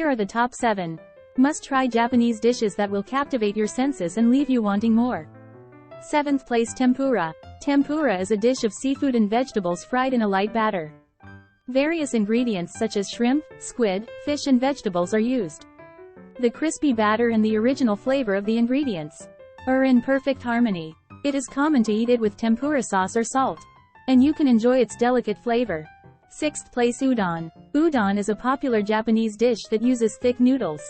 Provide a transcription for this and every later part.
Here are the top 7 must-try Japanese dishes that will captivate your senses and leave you wanting more. 7th place, tempura. Tempura is a dish of seafood and vegetables fried in a light batter. Various ingredients such as shrimp, squid, fish and vegetables are used. The crispy batter and the original flavor of the ingredients are in perfect harmony. It is common to eat it with tempura sauce or salt, and you can enjoy its delicate flavor. 6th place, udon. Udon is a popular Japanese dish that uses thick noodles.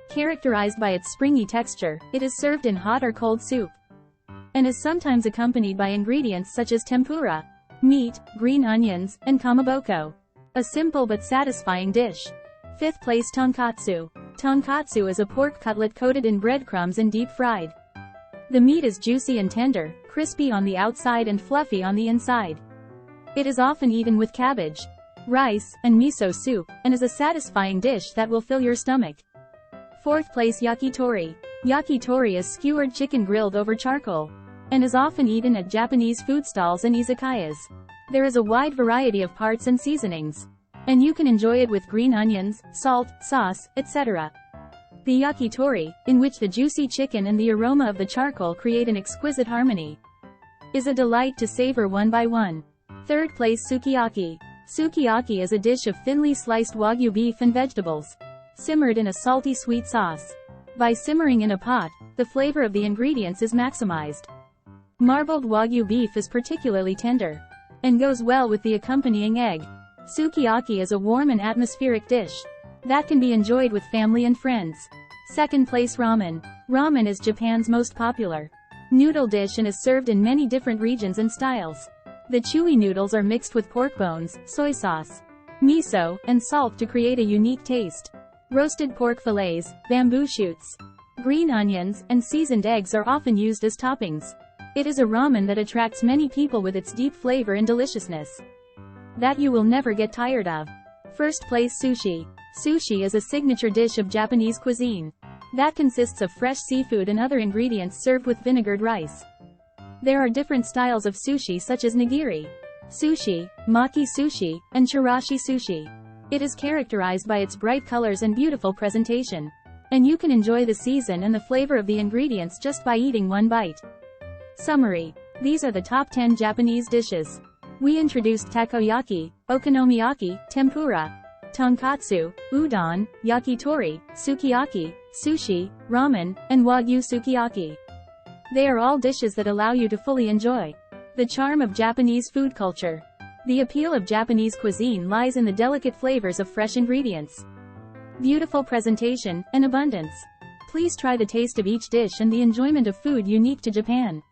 Characterized by its springy texture, it is served in hot or cold soup, and is sometimes accompanied by ingredients such as tempura, meat, green onions, and kamaboko. A simple but satisfying dish. 5th place, tonkatsu. Tonkatsu is a pork cutlet coated in breadcrumbs and deep fried. The meat is juicy and tender, crispy on the outside and fluffy on the inside. It is often eaten with cabbage, rice, and miso soup, and is a satisfying dish that will fill your stomach. 4th place, yakitori. Yakitori is skewered chicken grilled over charcoal, and is often eaten at Japanese food stalls and izakayas. There is a wide variety of parts and seasonings, and you can enjoy it with green onions, salt, sauce, etc. The yakitori, in which the juicy chicken and the aroma of the charcoal create an exquisite harmony, is a delight to savor one by one. 3rd place, sukiyaki. Sukiyaki is a dish of thinly sliced wagyu beef and vegetables, simmered in a salty sweet sauce. By simmering in a pot, the flavor of the ingredients is maximized. Marbled wagyu beef is particularly tender, and goes well with the accompanying egg. Sukiyaki is a warm and atmospheric dish that can be enjoyed with family and friends. 2nd place, ramen. Ramen is Japan's most popular noodle dish and is served in many different regions and styles. The chewy noodles are mixed with pork bones, soy sauce, miso, and salt to create a unique taste. Roasted pork fillets, bamboo shoots, green onions, and seasoned eggs are often used as toppings. It is a ramen that attracts many people with its deep flavor and deliciousness that you will never get tired of. 1st place, sushi. Sushi is a signature dish of Japanese cuisine that consists of fresh seafood and other ingredients served with vinegared rice. There are different styles of sushi such as nigiri sushi, maki sushi, and chirashi sushi. It is characterized by its bright colors and beautiful presentation, and you can enjoy the season and the flavor of the ingredients just by eating one bite. Summary. These are the top 10 Japanese dishes. We introduced takoyaki, okonomiyaki, tempura, tonkatsu, udon, yakitori, sukiyaki, sushi, ramen, and wagyu sukiyaki. They are all dishes that allow you to fully enjoy the charm of Japanese food culture. The appeal of Japanese cuisine lies in the delicate flavors of fresh ingredients, beautiful presentation, and abundance. Please try the taste of each dish and the enjoyment of food unique to Japan.